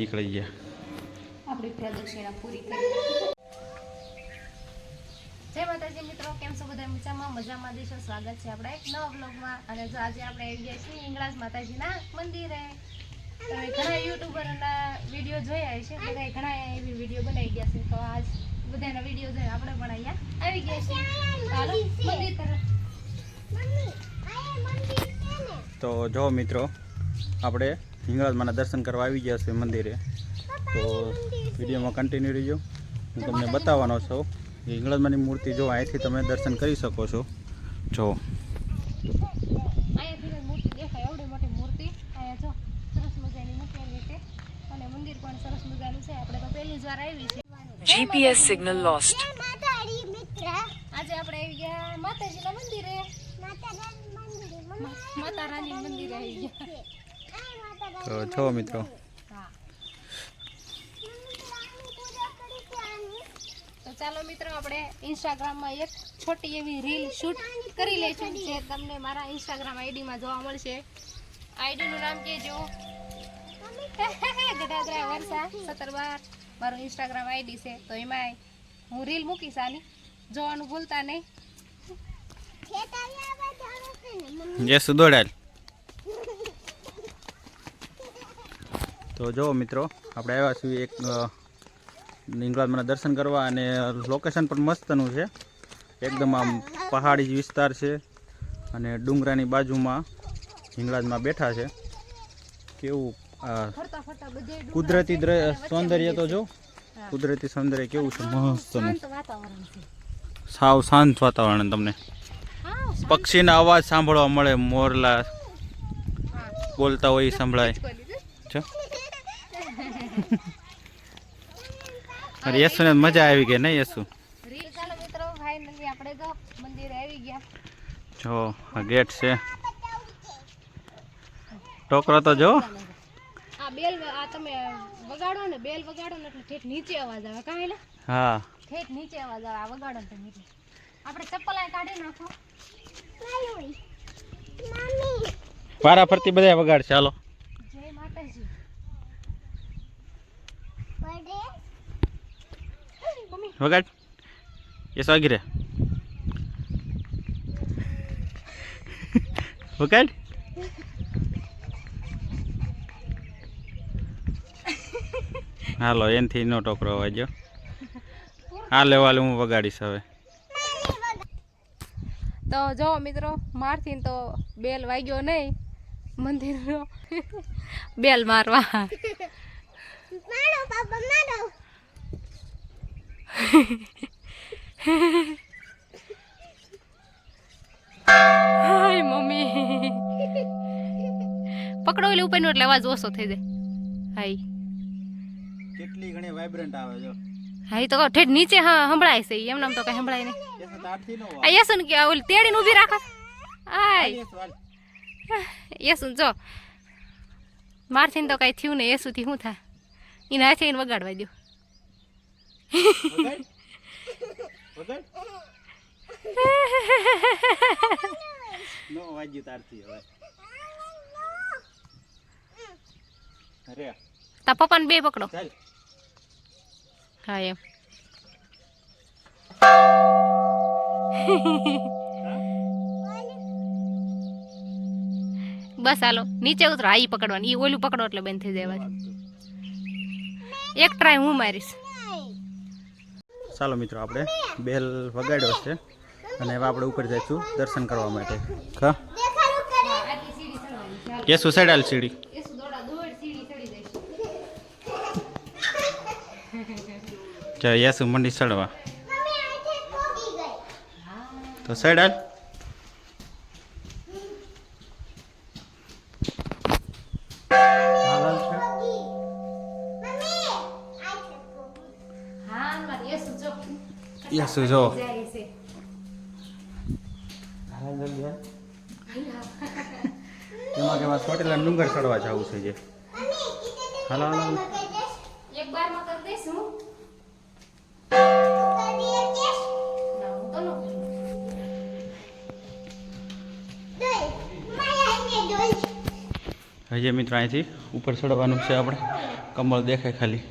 નીકળી ગયા. આપણી પ્રદક્ષિણા પૂરી કરી. જય માતાજી મિત્રો, કેમ છો બધા? મજામાં દેશો. સ્વાગત છે આપણા એક નવા બ્લોગમાં. અને જો આજે આપણે આવી ગયા છીએ હિંગળાજ માતાજીના મંદિરે. તમે ઘણા યુટ્યુબરના વિડીયો જોયા છે, બધા ઘણા એવી વિડીયો બનાવી ગયા છે, તો આજ બધાના વિડીયો જોઈને આપણે પણ અહીંયા આવી ગયા છીએ. ચાલો મંદિર તરફ. તો જો મિત્રો, આપણે હિંગળાજમાંના દર્શન કરવા આવી ગયા છીએ મંદિરે. તો વિડીયોમાં કન્ટિન્યુ રહીજો. હું તમને બતાવવાનો છું. હિંગળાજમાંની મૂર્તિ જો અહીંથી તમે દર્શન કરી શકો છો. જો અહીંયાથી મૂર્તિ દેખાય, એવડી મોટી મૂર્તિ. અહીંયા જો સરસ મજાની મૂકેલી છે અને મંદિર પણ સરસ મજાનું છે. આપણે તો પહેલી જ વાર આવી છે. GPS signal lost. આજે આપણે આવી ગયા માતાજીના મંદિરે. માતા રાની મંદિરે આવી ગયા. તો જો મિત્રો, તો ચાલો મિત્રો, આપણે ઇન્સ્ટાગ્રામમાં એક છોટી એવી રીલ શૂટ કરી લઈશું, જે તમને મારા ઇન્સ્ટાગ્રામ આઈડીમાં જોવા મળશે. આઈડીનું નામ કહેજો, ગઢાદરા વર્ષા 1712 મારું ઇન્સ્ટાગ્રામ આઈડી છે. તો એમાં હું રીલ મૂકીશ, આની જોવાનું ભૂલતા નહીં. જે સુદોડાલ. તો જો મિત્રો, આપણે આવ્યા છીએ એક હિંગળાજમાંના દર્શન કરવા, અને લોકેશન પણ મસ્તનું છે. એકદમ આમ પહાડી વિસ્તાર છે અને ડુંગરાની બાજુમાં હિંગળાજમાં બેઠા છે. કેવું કુદરતી સૌંદર્ય તો જો, કુદરતી સૌંદર્ય કેવું છે, મસ્તનું. સાવ શાંત વાતાવરણ. તમને પક્ષીના અવાજ સાંભળવા મળે, મોરલા બોલતા હોય સંભળાય. અરે યસુ ને મજા આવી ગઈ નહીં યસુ? ચાલો મિત્રો, ફાઇનલી આપણે તો મંદિરે આવી ગયા. જો આ ગેટ છે. ટોકરો તો જો. આ બેલ આ તમે વગાડો ને, બેલ વગાડો ને એટલે ઠેઠ નીચે અવાજ આવે. કાં એટલે હા, ઠેઠ નીચે અવાજ આવે. આ વગાડો ને તમે એટલે આપણે ચપ્પલ આ કાઢી નાખો. વારા ફરતી બધા વગાડ. ચાલો જય માતાજી. વગાડ. એ વાગી રે વગાડ. હાલો, એનથી નો ટોકરો વાગ્યો. હા લેવાલે હું વગાડીશ હવે. તો જો મિત્રો, મારથી તો બેલ વાગ્યો નહીં મંદિરનો. બેલ મારવા હાય મમ્મી, પકડો એટલે ઉપર નો એટલે અવાજ ઓછો થઈ જાય. હાય કેટલી ઘણી વાઇબ્રન્ટ આવે જો. હા, તો ઠેઠ નીચે હા સંભળાય છે. એમ નામ તો કઈ સંભળાય નહીં. આ યસુન કે ઓલી તેડીને ઊભી રાખો. આય યસુન જો, મારથી તો કઈ થયું ને, યસુથી શું થાય? એને હાથે એને વગાડવા દો. નો વાગ્યું તારથી હવે. અરે તા પપ્પાને બે પકડો. ચાલ. હા એમ. બસ હાલો, નીચે ઉતરો. આ ઈ પકડવાની, ઈ ઓલું પકડો એટલે બંધ થઈ જાય. એક ટ્રાય હું મારીશ. ચાલો મિત્રો, આપણે બેલ વગાડ્યો છે અને હવે આપણે ઉપર જઈશું દર્શન કરવા માટે. હા, કે સુસાઈડ આલ સીડી. યસુ મંડી ચડવા. તો સાઈડ હાલ. યસુ જો એમાં કેવા ચોટીલા ડુંગર ચડવા જવું છે. જે હાલો હાલો એક બાર માં કરી દઈશ હું. હજી મિત્રો અહીંથી ઉપર ચડવાનું છે આપણે. કમળ દેખાય ખાલી.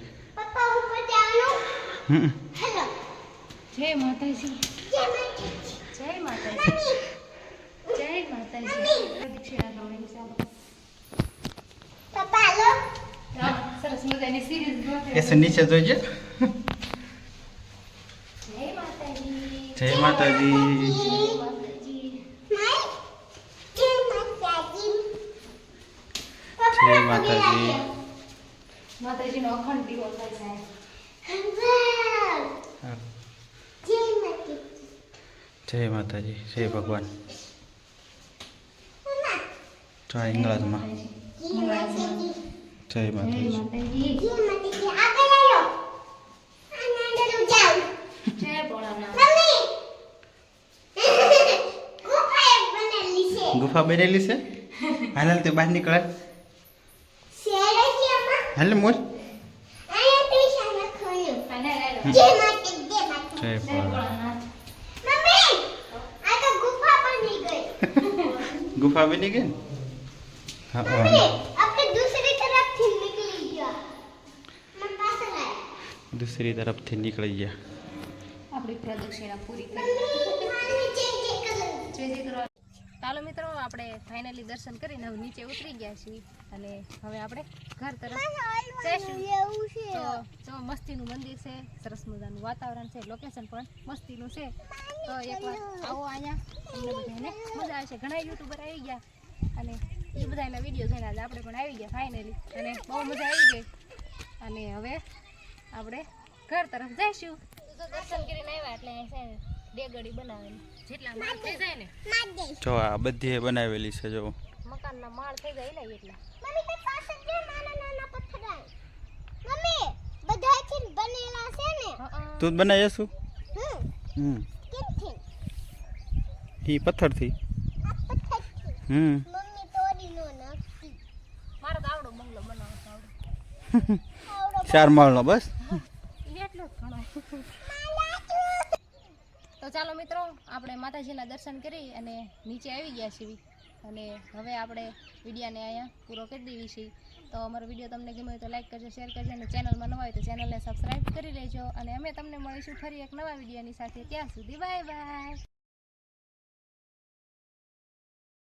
હમ. જય માતાજી. જય માતાજી. જય માતાજી. પ્રદક્ષિણા કરવાની છે આપણે. સરસ મજાની સિરીઝ એસે નીચે જોઈજે. જય માતાજી. જય માતાજી. જય માતાજી. માતાજીનો અખંડ દીવો થાય છે. હા. જય માતાજી. જય ભગવાન. જય ઇંગ્લાજમાં. જય માતાજી. જય ભોળાનાથ. ગુફા બનેલી છે. હાલ તે બહાર નીકળે. હાલ મોર. અને જય જય ભોળાનાથ. ભોળાનાથ. ગુફા બની ગઈ ને. હા હા. दूसरी तरफ थी निकल गया. આપણી પ્રદક્ષિણા પૂરી કરી. જય જય કરવા. ચાલો મિત્રો આપણે ફાઇનલી દર્શન કરીને હવે નીચે ઉતરી ગયા છીએ અને હવે આપણે ઘર તરફ જઈશું. તો મસ્તીનું મંદિર છે, સરસ મજાનું વાતાવરણ છે, લોકેશન પણ મસ્તીનું છે. તો એકવાર આવો અહીંયા, તમને બધાને મજા આવશે. ઘણા યુટ્યુબર આવી ગયા અને એ બધાના વિડીયો જોઈને આજે આપણે પણ આવી ગયા ફાઇનલી અને બહુ મજા આવી ગઈ. અને હવે આપણે ઘર તરફ જઈશું. તો દર્શન કરીને આવ્યા એટલે છે ને ડેગડી બનાવેલી જેટલા માળ થઈ જાય ને જો આ બધી બનાવેલી છે. જો મકાનના માળ થઈ જાય એટલે એટલા. તું જ બનાવી શું? ઈ પથ્થર થી. મારે તો આવડો બંગલો બનાવતો આવડે. 4 માળનો બસ. એટલો જ ઘણો. તો ચાલો મિત્રો આપણે માતાજીના દર્શન કરી અને નીચે આવી ગયા છીએ અને હવે આપણે વિડીયોને અહીંયા પૂરો કરી દેવી છીએ. તો અમારો વિડીયો તમને ગમ્યો હોય તો લાઈક કરજો, શેર કરજો અને ચેનલમાં નવા હોય તો ચેનલને સબસ્ક્રાઈબ કરી લેજો અને અમે તમને મળીશું ફરી એક નવા વિડીયોની સાથે. ત્યાં સુધી બાય બાય.